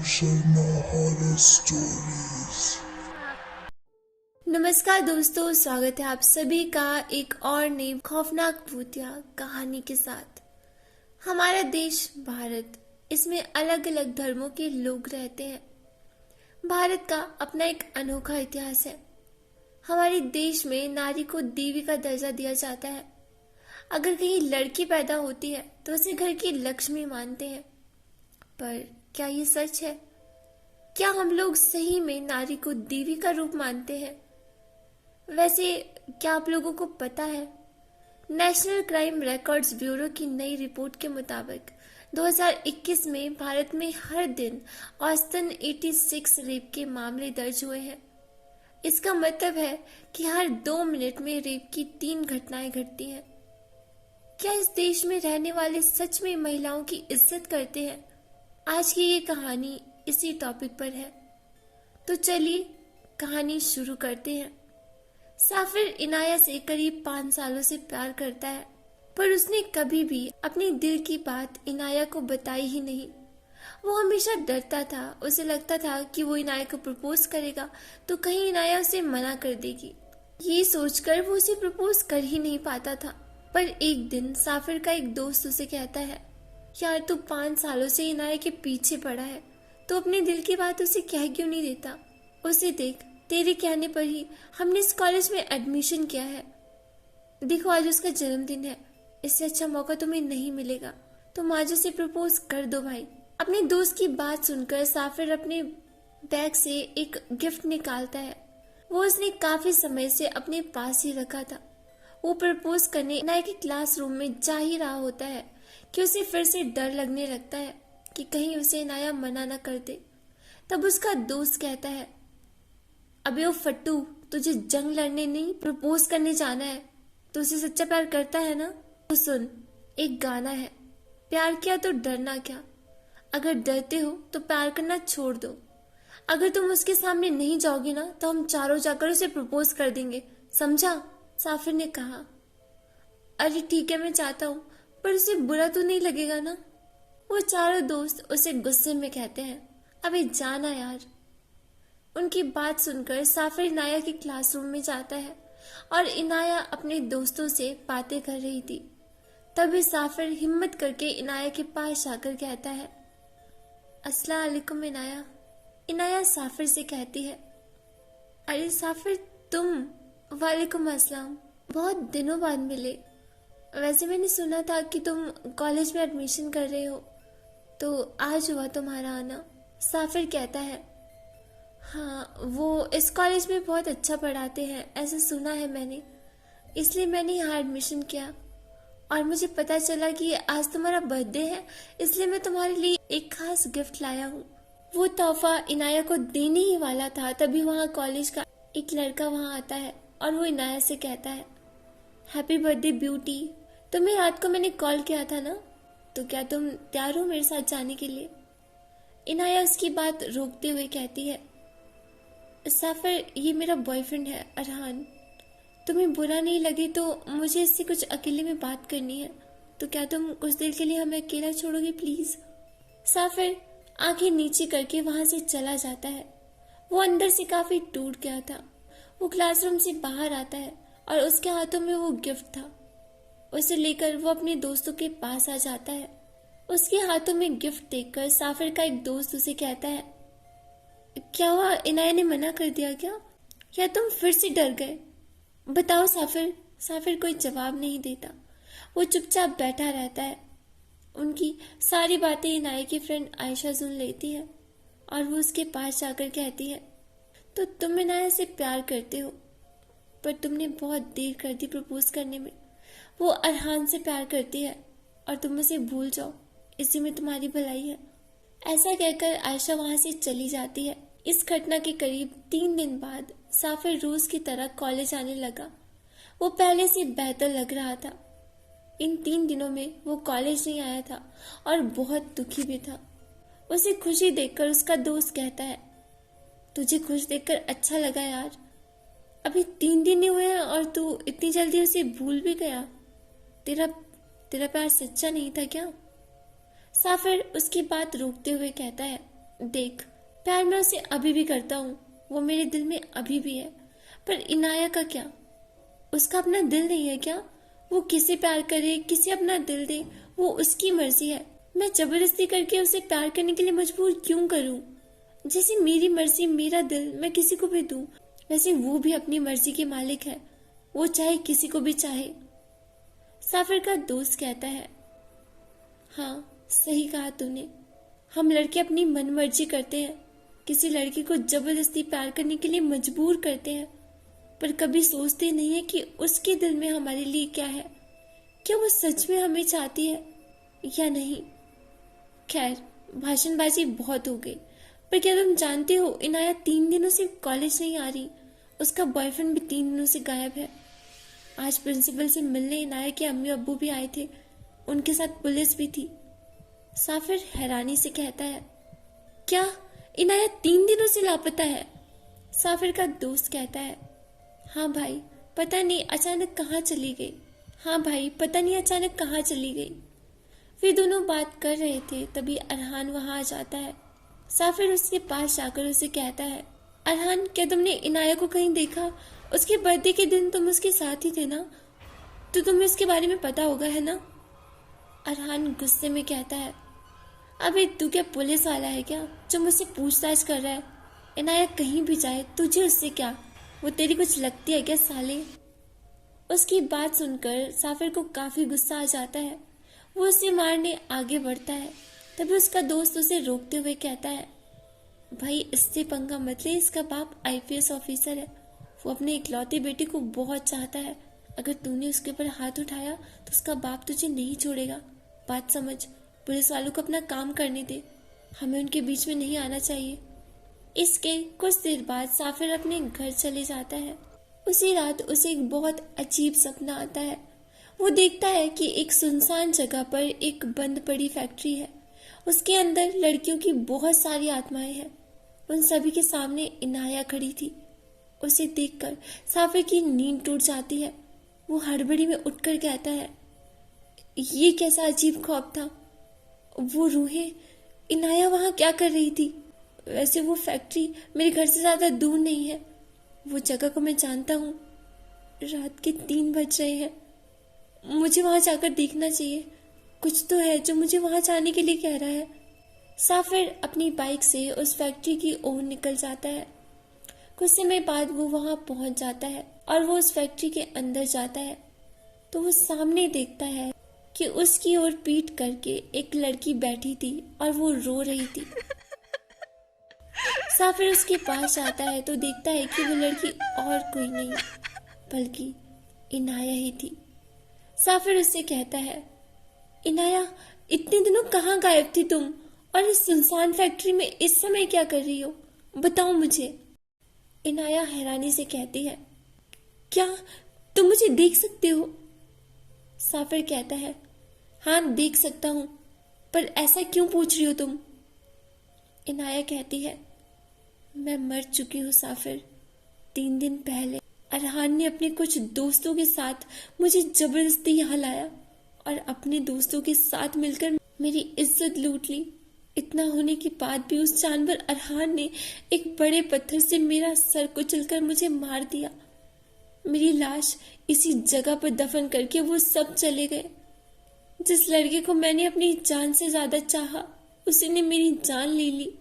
Sharma horror stories. नमस्कार दोस्तों, स्वागत है आप सभी का एक और नई खौफनाक भूतिया कहानी के साथ। हमारा देश भारत, इसमें अलग अलग धर्मों के लोग रहते हैं। भारत का अपना एक अनोखा इतिहास है। हमारे देश में नारी को देवी का दर्जा दिया जाता है। अगर कहीं लड़की पैदा होती है तो उसे घर की लक्ष्मी मानते हैं। पर क्या ये सच है? क्या हम लोग सही में नारी को देवी का रूप मानते हैं? वैसे क्या आप लोगों को पता है, नेशनल क्राइम रिकॉर्ड्स ब्यूरो की नई रिपोर्ट के मुताबिक 2021 में भारत में हर दिन औसतन 86 रेप के मामले दर्ज हुए हैं। इसका मतलब है कि हर 2 मिनट में रेप की 3 घटनाएं घटती हैं। क्या इस देश में रहने वाले सच में महिलाओं की इज्जत करते हैं? आज की ये कहानी इसी टॉपिक पर है। तो चलिए कहानी शुरू करते हैं। साफिर इनाया से करीब 5 सालों से प्यार करता है, पर उसने कभी भी अपने दिल की बात इनाया को बताई ही नहीं। वो हमेशा डरता था। उसे लगता था कि वो इनाया को प्रपोज करेगा तो कहीं इनाया उसे मना कर देगी। ये सोचकर वो उसे प्रपोज कर ही नहीं पाता था। पर एक दिन साफिर का एक दोस्त उसे कहता है, यार तू 5 सालों से इनाया के पीछे पड़ा है तो अपने दिल की बात उसे कह क्यों नहीं देता? उसे देख, तेरे कहने पर ही हमने इस कॉलेज में एडमिशन किया है। देखो आज उसका जन्मदिन है, इससे अच्छा मौका तुम्हें नहीं मिलेगा। तुम आज उसे प्रपोज कर दो भाई। अपने दोस्त की बात सुनकर साफिर अपने बैग से एक गिफ्ट निकालता है। वो उसने काफी समय से अपने पास ही रखा था। वो प्रपोज करने इनाया के क्लासरूम में जा ही रहा होता है कि उसे फिर से डर लगने लगता है कि कहीं उसे इनाया मना न कर दे। तब उसका दोस्त कहता है, अबे ओ फट्टू, तुझे जंग लड़ने नहीं प्रपोज करने जाना है। तो उसे सच्चा प्यार करता है ना? तो सुन, एक गाना है, प्यार किया तो डरना क्या। अगर डरते हो तो प्यार करना छोड़ दो। अगर तुम उसके सामने नहीं जाओगे ना तो हम चारों जाकर उसे प्रपोज कर देंगे, समझा? साफिर ने कहा। अरे ठीक है, मैं चाहता हूँ, पर उसे बुरा तो नहीं लगेगा ना? वो चारों दोस्त उसे गुस्से में कहते हैं, अबे जाना यार। उनकी बात सुनकर साफिर इनाया के क्लासरूम में जाता है और इनाया अपने दोस्तों से बातें कर रही थी। तभी साफिर हिम्मत करके इनाया के पास जाकर कहता है, अस्सलाम वालेकुम इनाया। इनाया साफिर से कहती है, अरे साफिर तुम? वालेकुम अस्सलाम, बहुत दिनों बाद मिले। वैसे मैंने सुना था कि तुम कॉलेज में एडमिशन कर रहे हो, तो आज हुआ तुम्हारा आना। साफिर कहता है, हाँ वो इस कॉलेज में बहुत अच्छा पढ़ाते हैं, ऐसा सुना है मैंने, इसलिए मैंने यहाँ एडमिशन किया। और मुझे पता चला कि आज तुम्हारा बर्थडे है, इसलिए मैं तुम्हारे लिए एक खास गिफ्ट लाया हूँ। वो तोहफा इनाया को देने ही वाला था, तभी वहाँ कॉलेज का एक लड़का वहाँ आता है और वो इनाया से कहता है, हैप्पी बर्थडे ब्यूटी। तुम्हें रात को मैंने कॉल किया था ना, तो क्या तुम तैयार हो मेरे साथ जाने के लिए? इनाया उसकी बात रोकते हुए कहती है, साफिर ये मेरा बॉयफ्रेंड है अरहान। तुम्हें बुरा नहीं लगे तो मुझे इससे कुछ अकेले में बात करनी है, तो क्या तुम कुछ देर के लिए हमें अकेला छोड़ोगे प्लीज? साफिर आंखें नीचे करके वहां से चला जाता है। वो अंदर से काफी टूट गया था। वो क्लासरूम से बाहर आता है और उसके हाथों में वो गिफ्ट था। उसे लेकर वो अपने दोस्तों के पास आ जाता है। उसके हाथों में गिफ्ट देखकर साफिर का एक दोस्त उसे कहता है, क्या हुआ, इनाया ने मना कर दिया क्या, या तुम फिर से डर गए? बताओ साफिर। साफिर कोई जवाब नहीं देता। वो चुपचाप बैठा रहता है। उनकी सारी बातें इनाया की फ्रेंड आयशा सुन लेती है और वो उसके पास जाकर कहती है, तो तुम इनाया से प्यार करते हो, पर तुमने बहुत देर कर दी प्रपोज करने में। वो अरहान से प्यार करती है और तुम उसे भूल जाओ, इसी में तुम्हारी भलाई है। ऐसा कहकर आयशा वहां से चली जाती है। इस घटना के करीब 3 दिन बाद साफिर रोज की तरह कॉलेज आने लगा। वो पहले से बेहतर लग रहा था। इन 3 दिनों में वो कॉलेज नहीं आया था और बहुत दुखी भी था। उसे खुशी देखकर उसका दोस्त कहता है, तुझे खुश देखकर अच्छा लगा यार। अभी 3 दिन ही हुए हैं और तू इतनी जल्दी उसे भूल भी गया। तेरा तेरा प्यार सच्चा नहीं था क्या? साफिर उसकी बात रोकते हुए कहता है, देख, प्यार मैं उसे अभी भी करता हूँ, वो मेरे दिल में अभी भी है। पर इनाया का क्या? उसका अपना दिल नहीं है क्या? वो किसे प्यार करे, किसे अपना दिल दे, वो उसकी मर्जी है। मैं जबरदस्ती करके उसे प्यार करने के लिए मजबूर क्यों करूं? जैसे मेरी मर्जी, मेरा दिल मैं किसी को भी दूं, वैसे वो भी अपनी मर्जी के मालिक है। वो चाहे किसी को भी चाहे। साफिर का दोस्त कहता है, हाँ सही कहा तूने। हम लड़के अपनी मन मर्जी करते हैं, किसी लड़की को जबरदस्ती प्यार करने के लिए मजबूर करते हैं, पर कभी सोचते नहीं है कि उसके दिल में हमारे लिए क्या है। क्या वो सच में हमें चाहती है या नहीं? खैर, भाषणबाजी बहुत हो गई। पर क्या तुम जानते हो, इनाया 3 दिनों से कॉलेज नहीं आ रही। उसका बॉयफ्रेंड भी 3 दिनों से गायब है। आज प्रिंसिपल से मिलने इनाया के अम्मी अब्बू भी आए थे, उनके साथ पुलिस भी थी। साफिर हैरानी से कहता है, क्या इनाया 3 दिनों से लापता है? साफिर का दोस्त कहता है, हाँ भाई पता नहीं अचानक कहाँ चली गई। हाँ भाई पता नहीं अचानक कहाँ चली गई। वे दोनों बात कर रहे थे, तभी अरहान वहां आ जाता है। साफिर उसके पास जाकर उसे कहता है, अरहान क्या तुमने इनाया को कहीं देखा? उसके बर्थडे के दिन तुम उसके साथ ही थे ना, तो तुम्हें उसके बारे में पता होगा है ना? अरहान गुस्से में कहता है, अबे तू क्या पुलिस वाला है क्या जो मुझसे पूछताछ कर रहा है? इनाया कहीं भी जाए तुझे उससे क्या? वो तेरी कुछ लगती है क्या साले? उसकी बात सुनकर साफिर को काफी गुस्सा आ जाता है। वो उसे मारने आगे बढ़ता है, तभी उसका दोस्त उसे रोकते हुए कहता है, भाई इससे पंगा मत ले, इसका बाप आईपीएस ऑफिसर है। वो अपने इकलौते बेटे को बहुत चाहता है। अगर तूने उसके ऊपर हाथ उठाया तो उसका बाप तुझे नहीं छोड़ेगा। बात समझ, पुलिस वालों को अपना काम करने दे, हमें उनके बीच में नहीं आना चाहिए। इसके कुछ देर बाद साफिर अपने घर चले जाता है। उसी रात उसे एक बहुत अजीब सपना आता है। वो देखता है कि एक सुनसान जगह पर एक बंद पड़ी फैक्ट्री है। उसके अंदर लड़कियों की बहुत सारी आत्माएं हैं। उन सभी के सामने इनाया खड़ी थी। उसे देखकर साफिर की नींद टूट जाती है। वो हड़बड़ी में उठकर कहता है, ये कैसा अजीब ख्वाब था? वो रूहें, इनाया वहां क्या कर रही थी? वैसे वो फैक्ट्री मेरे घर से ज्यादा दूर नहीं है। वो जगह को मैं जानता हूँ। रात के 3 बज रहे हैं, मुझे वहां जाकर देखना चाहिए। कुछ तो है जो मुझे वहां जाने के लिए कह रहा है। साफिर अपनी बाइक से उस फैक्ट्री की ओर निकल जाता है। कुछ समय बाद वो वहां पहुंच जाता है और वो उस फैक्ट्री के अंदर जाता है तो वो सामने देखता है कि उसकी ओर पीठ करके एक लड़की बैठी थी और वो रो रही थी। साफिर उसके पास जाता है तो देखता है कि वो लड़की और कोई नहीं बल्कि इनाया ही थी। साफिर उससे कहता है, इनाया इतने दिनों कहाँ गायब थी तुम, और इस सुनसान फैक्ट्री में इस समय क्या कर रही हो? बताओ मुझे। इनाया हैरानी से कहती है, क्या तुम मुझे देख सकते हो? साफिर कहता है, हाँ देख सकता हूँ, पर ऐसा क्यों पूछ रही हो तुम? इनाया कहती है, मैं मर चुकी हूँ साफिर। 3 दिन पहले अरहान ने अपने कुछ दोस्तों के साथ मुझे जबरदस्ती यहाँ लाया और अपने दोस्तों के साथ मिलकर मेरी इज्जत लूट ली। इतना होने के बाद भी उस जानवर अरहान ने एक बड़े पत्थर से मेरा सर कुचलकर मुझे मार दिया। मेरी लाश इसी जगह पर दफन करके वो सब चले गए। जिस लड़के को मैंने अपनी जान से ज्यादा चाहा, उसने मेरी जान ले ली।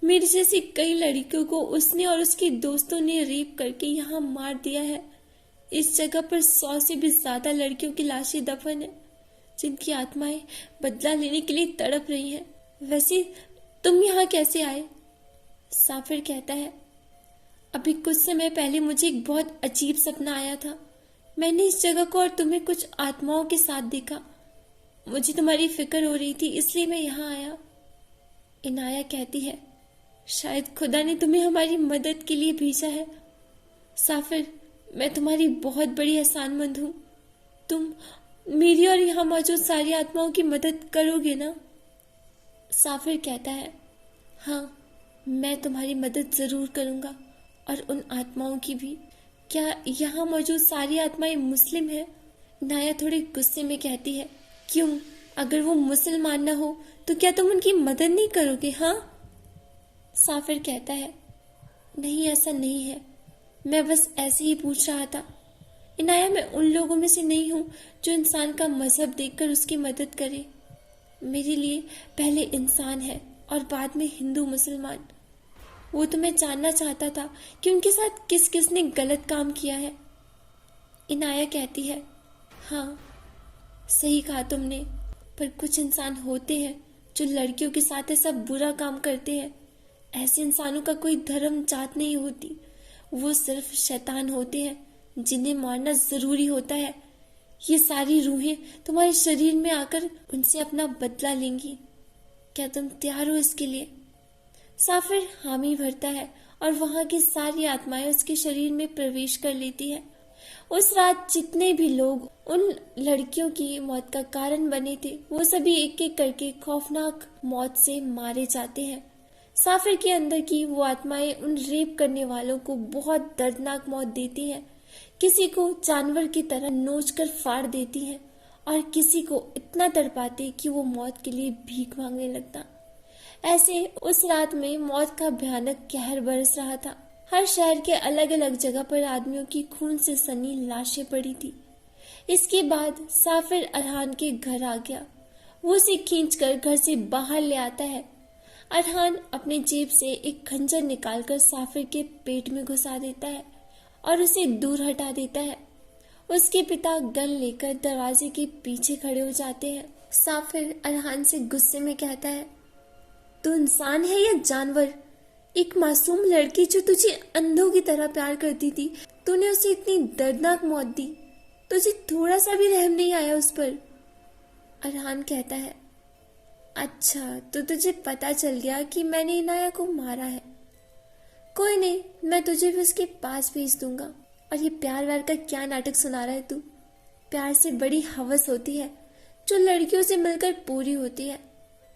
मेरी जैसी कई लड़कियों को उसने और उसके दोस्तों ने रेप करके यहाँ मार दिया है। इस जगह पर 100 से भी ज्यादा लड़कियों की लाशें दफन है, जिनकी आत्माएं बदला लेने के लिए तड़प रही हैं। वैसे तुम यहाँ कैसे आए? साफिर कहता है, अभी कुछ समय पहले मुझे एक बहुत अजीब सपना आया था। मैंने इस जगह को और तुम्हें कुछ आत्माओं के साथ देखा। मुझे तुम्हारी फिक्र हो रही थी, इसलिए मैं यहाँ आया। इनाया कहती है, शायद खुदा ने तुम्हें हमारी मदद के लिए भेजा है। साफिर, मैं तुम्हारी बहुत बड़ी एहसानमंद हूँ। तुम मेरी और यहाँ मौजूद सारी आत्माओं की मदद करोगे ना? साफिर कहता है, हाँ मैं तुम्हारी मदद जरूर करूंगा, और उन आत्माओं की भी। क्या यहाँ मौजूद सारी आत्माएं मुस्लिम हैं? नाया थोड़े गुस्से में कहती है, क्यों? अगर वो मुसलमान ना हो तो क्या तुम उनकी मदद नहीं करोगे? हाँ, साफिर कहता है, नहीं ऐसा नहीं है, मैं बस ऐसे ही पूछ रहा था। इनाया, मैं उन लोगों में से नहीं हूँ जो इंसान का मजहब देखकर उसकी मदद करे। मेरे लिए पहले इंसान है और बाद में हिंदू मुसलमान। वो तो मैं जानना चाहता था कि उनके साथ किस किस ने गलत काम किया है। इनाया कहती है, हाँ सही कहा तुमने, पर कुछ इंसान होते हैं जो लड़कियों के साथ ऐसा बुरा काम करते हैं। ऐसे इंसानों का कोई धर्म जात नहीं होती, वो सिर्फ शैतान होते हैं जिन्हें मारना जरूरी होता है। ये सारी रूहें तुम्हारे शरीर में आकर उनसे अपना बदला लेंगी। क्या तुम तैयार हो इसके लिए? साफिर हामी भरता है और वहां की सारी आत्माएं उसके शरीर में प्रवेश कर लेती है। उस रात जितने भी लोग उन लड़कियों की मौत का कारण बने थे, वो सभी एक एक करके खौफनाक मौत से मारे जाते हैं। साफिर के अंदर की वो आत्माएं उन रेप करने वालों को बहुत दर्दनाक मौत देती हैं। किसी को जानवर की तरह नोचकर फाड़ देती हैं और किसी को इतना तड़पाती कि वो मौत के लिए भीख मांगने लगता। ऐसे उस रात में मौत का भयानक कहर बरस रहा था। हर शहर के अलग अलग जगह पर आदमियों की खून से सनी लाशें पड़ी थी। इसके बाद साफिर अरहान के घर आ गया। वो उसे खींचकर घर से बाहर ले आता है। अरहान अपने जेब से एक खंजर निकालकर साफिर के पेट में घुसा देता है और उसे दूर हटा देता है। उसके पिता गन लेकर दरवाजे के पीछे खड़े हो जाते हैं। साफिर अरहान से गुस्से में कहता है, तू इंसान है या जानवर? एक मासूम लड़की जो तुझे अंधों की तरह प्यार करती थी, तूने उसे इतनी दर्दनाक मौत दी। तुझे थोड़ा सा भी रहम नहीं आया उस पर? अरहान कहता है, अच्छा तो तुझे पता चल गया कि मैंने इनाया को मारा है। कोई नहीं, मैं तुझे भी उसके पास भेज दूंगा। और ये प्यार व्यार का क्या नाटक सुना रहा है तू? प्यार से बड़ी हवस होती है जो लड़कियों से मिलकर पूरी होती है।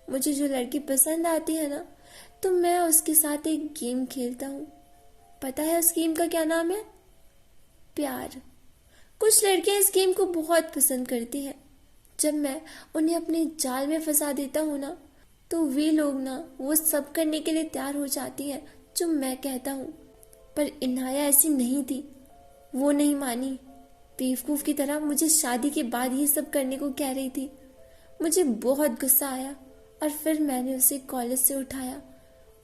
मुझे जो लड़की पसंद आती है ना, तो मैं उसके साथ एक गेम खेलता हूँ। पता है उस गेम का क्या नाम है? प्यार। कुछ लड़कियां इस गेम को बहुत पसंद करती हैं। जब मैं उन्हें अपने जाल में फंसा देता हूँ ना, तो वे लोग ना वो सब करने के लिए तैयार हो जाती हैं जो मैं कहता हूँ। पर इनाया ऐसी नहीं थी। वो नहीं मानी। बेवकूफ की तरह मुझे शादी के बाद ये सब करने को कह रही थी। मुझे बहुत गुस्सा आया और फिर मैंने उसे कॉलेज से उठाया।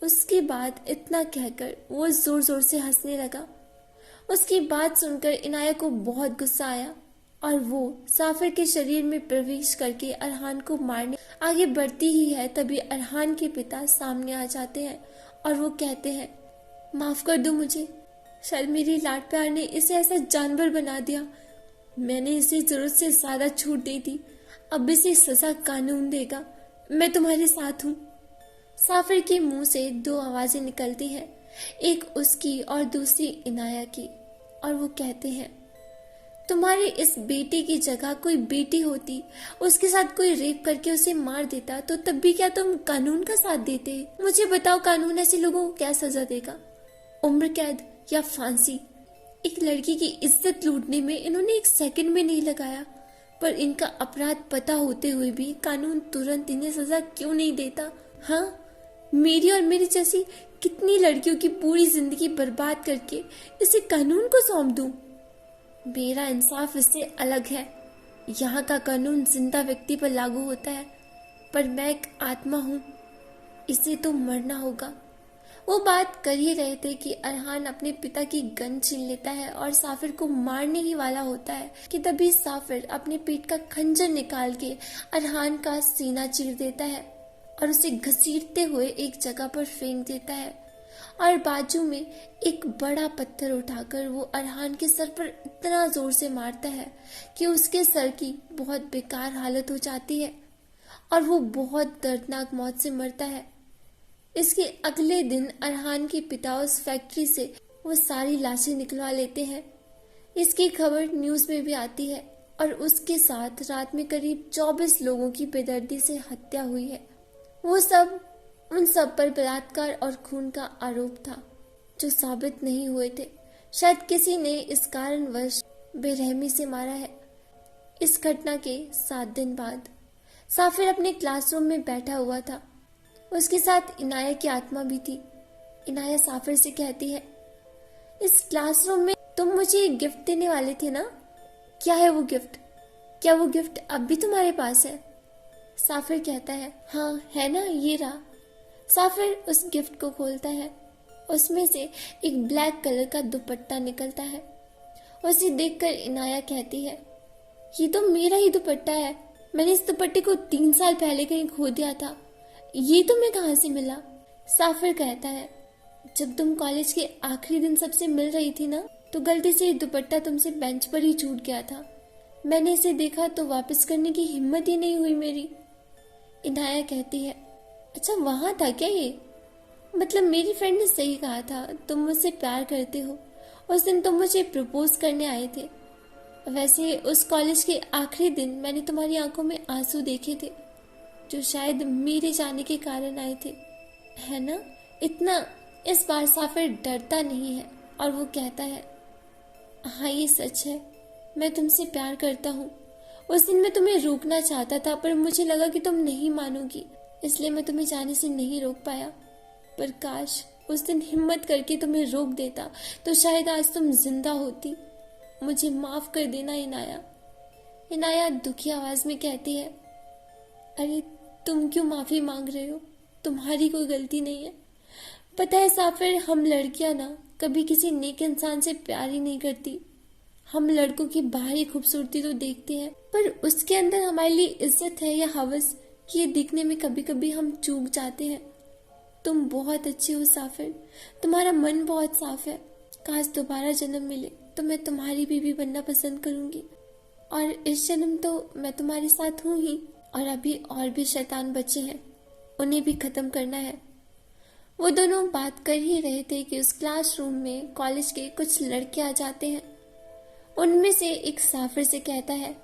उसके बाद इतना कहकर वो जोर जोर से हंसने लगा। उसकी बात सुनकर इनाया को बहुत गुस्सा आया और वो साफिर के शरीर में प्रवेश करके अरहान को मारने आगे बढ़ती ही है। तभी अरहान के पिता सामने आ जाते हैं और वो कहते हैं, माफ कर दो मुझे, शायद मेरी लाड प्यार ने इसे ऐसा जानवर बना दिया। मैंने इसे जरूरत से ज्यादा छूट दी थी। अब इसे सजा कानून देगा। मैं तुम्हारे साथ हूँ। साफिर के मुंह से दो आवाजें निकलती हैं, एक उसकी और दूसरी इनाया की, और वो कहते हैं, तुम्हारे इस बेटे की जगह कोई बेटी होती, उसके साथ कोई रेप करके उसे मार देता, तो तब भी क्या तुम कानून का साथ देते? मुझे बताओ, कानून ऐसे लोगों को क्या सजा देगा? उम्र कैद या फांसी? एक लड़की की इज्जत लूटने में इन्होंने एक सेकंड में नहीं लगाया, पर इनका अपराध पता होते हुए भी कानून तुरंत इन्हें सजा क्यों नहीं देता? हाँ, मेरी और मेरी जैसी कितनी लड़कियों की पूरी जिंदगी बर्बाद करके इसे कानून को सौंप दूं? मेरा इंसाफ इससे अलग है। यहाँ का कानून जिंदा व्यक्ति पर लागू होता है, पर मैं एक आत्मा हूँ, इसे तो मरना होगा। वो बात कर ही रहे थे कि अरहान अपने पिता की गन छीन लेता है और साफिर को मारने ही वाला होता है कि तभी साफिर अपने पेट का खंजर निकाल के अरहान का सीना चीर देता है और उसे घसीटते हुए एक जगह पर फेंक देता है और बाजू में एक बड़ा पत्थर उठाकर वो अरहान के सर पर इतना जोर से मारता है कि उसके सर की बहुत बेकार हालत हो जाती है और वो बहुत दर्दनाक मौत से मरता है। इसके अगले दिन अरहान के पिता उस फैक्ट्री से वो सारी लाशें निकलवा लेते हैं। इसकी खबर न्यूज में भी आती है और उसके साथ रात में करीब 24 लोगों की बेदर्दी से हत्या हुई है। वो सब उन सब पर बलात्कार और खून का आरोप था जो साबित नहीं हुए थे। शायद किसी ने इस कारणवश बेरहमी से मारा है। इस घटना के 7 दिन बाद साफिर अपने क्लासरूम में बैठा हुआ था। उसके साथ इनाया की आत्मा भी थी। इनाया साफिर से कहती है, इस क्लासरूम में तुम मुझे एक गिफ्ट देने वाले थे ना? क्या है वो गिफ्ट? क्या वो गिफ्ट अब भी तुम्हारे पास है? साफिर कहता है, हाँ है ना, ये रहा। साफिर उस गिफ्ट को खोलता है। उसमें से एक ब्लैक कलर का दुपट्टा निकलता है। उसे देखकर इनाया कहती है, ये तो मेरा ही दुपट्टा है। मैंने इस दुपट्टे को 3 साल पहले कहीं खो दिया था। ये तुम्हें कहाँ से मिला? साफिर कहता है, जब तुम कॉलेज के आखिरी दिन सबसे मिल रही थी ना, तो गलती से ये दुपट्टा तुमसे बेंच पर ही छूट गया था। मैंने इसे देखा तो वापस करने की हिम्मत ही नहीं हुई मेरी। इनाया कहती है, अच्छा वहां था क्या ये? मतलब मेरी फ्रेंड ने सही कहा था, तुम मुझसे प्यार करते हो। उस दिन तुम मुझे प्रपोज करने आए थे। वैसे उस कॉलेज के आखिरी दिन मैंने तुम्हारी आंखों में आंसू देखे थे, जो शायद मेरे जाने के कारण आए थे, है ना? इतना इस बार साफिर डरता नहीं है और वो कहता है, हाँ ये सच है, मैं तुमसे प्यार करता हूँ। उस दिन मैं तुम्हें रोकना चाहता था, पर मुझे लगा कि तुम नहीं मानोगी, इसलिए मैं तुम्हें जाने से नहीं रोक पाया। पर काश उस दिन हिम्मत करके तुम्हें रोक देता तो शायद आज तुम जिंदा होती। मुझे माफ कर देना इनाया। इनाया दुखी आवाज में कहती है, अरे तुम क्यों माफी मांग रहे हो? तुम्हारी कोई गलती नहीं है। पता है साफिर, हम लड़कियां ना कभी किसी नेक इंसान से प्यार ही नहीं करती। हम लड़कों की बाहरी खूबसूरती तो देखते हैं, पर उसके अंदर हमारे लिए इज्जत है या हवस, ये दिखने में कभी कभी हम चूक जाते हैं। तुम बहुत अच्छी हो साफिर, तुम्हारा मन बहुत साफ है। काश दोबारा जन्म मिले तो मैं तुम्हारी बीवी बनना पसंद करूंगी। और इस जन्म तो मैं तुम्हारे साथ हूं ही, और अभी और भी शैतान बचे हैं, उन्हें भी खत्म करना है। वो दोनों बात कर ही रहे थे कि उस क्लासरूम में कॉलेज के कुछ लड़के आ जाते हैं। उनमें से एक साफिर से कहता है,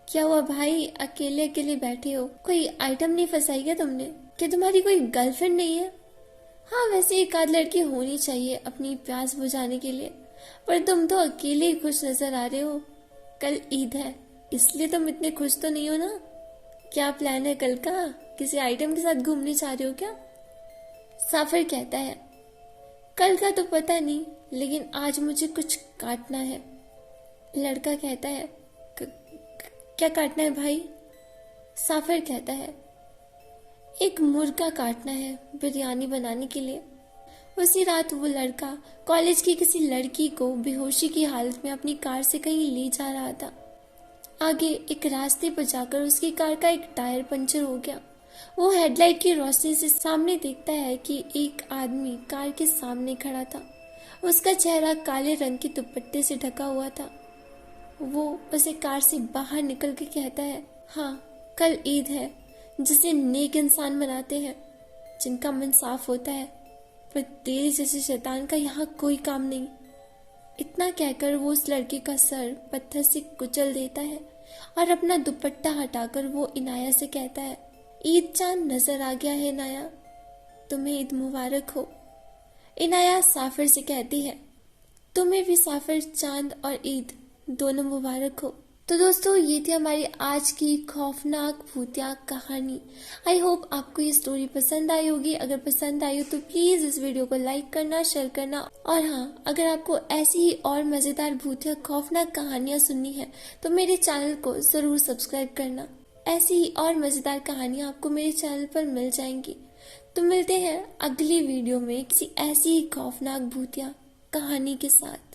क्या हुआ भाई, अकेले अकेले बैठे हो? कोई आइटम नहीं फंसाई क्या तुमने? क्या तुम्हारी कोई गर्लफ्रेंड नहीं है? हाँ वैसे एक आध लड़की होनी चाहिए अपनी प्यास बुझाने के लिए, पर तुम तो अकेले ही खुश नजर आ रहे हो। कल ईद है, इसलिए तुम इतने खुश तो नहीं हो ना? क्या प्लान है कल का? किसी आइटम के साथ घूमने जा रहे हो क्या? साफिर कहता है, कल का तो पता नहीं, लेकिन आज मुझे कुछ काटना है। लड़का कहता है, क्या काटना है भाई? साफिर कहता है, एक मुर्गा काटना है बिरयानी बनाने के लिए। उसी रात वो लड़का कॉलेज की किसी लड़की को बेहोशी की हालत में अपनी कार से कहीं ले जा रहा था। आगे एक रास्ते पर जाकर उसकी कार का एक टायर पंचर हो गया। वो हेडलाइट की रोशनी से सामने देखता है कि एक आदमी कार के सामने खड़ा था। उसका चेहरा काले रंग के दुपट्टे से ढका हुआ था। वो उसे कार से बाहर निकल के कहता है, हाँ कल ईद है, जिसे नेक इंसान मनाते हैं, जिनका मन साफ होता है, पर तेरे जैसे शैतान का यहाँ कोई काम नहीं। इतना कहकर वो उस लड़के का सर पत्थर से कुचल देता है और अपना दुपट्टा हटाकर वो इनाया से कहता है, ईद चांद नजर आ गया है इनाया, तुम्हें ईद मुबारक हो। इनाया साफिर से कहती है, तुम्हें भी साफिर चांद और ईद दोनों मुबारक हो। तो दोस्तों ये थी हमारी आज की खौफनाक भूतिया कहानी। आई होप आपको ये स्टोरी पसंद आई होगी। अगर पसंद आई हो तो प्लीज इस वीडियो को लाइक करना, शेयर करना, और हाँ अगर आपको ऐसी ही और मजेदार भूतिया खौफनाक कहानियां सुननी है तो मेरे चैनल को जरूर सब्सक्राइब करना। ऐसी ही और मजेदार कहानियां आपको मेरे चैनल पर मिल जाएंगी। तो मिलते हैं अगली वीडियो में किसी ऐसी ही खौफनाक भूतिया कहानी के साथ।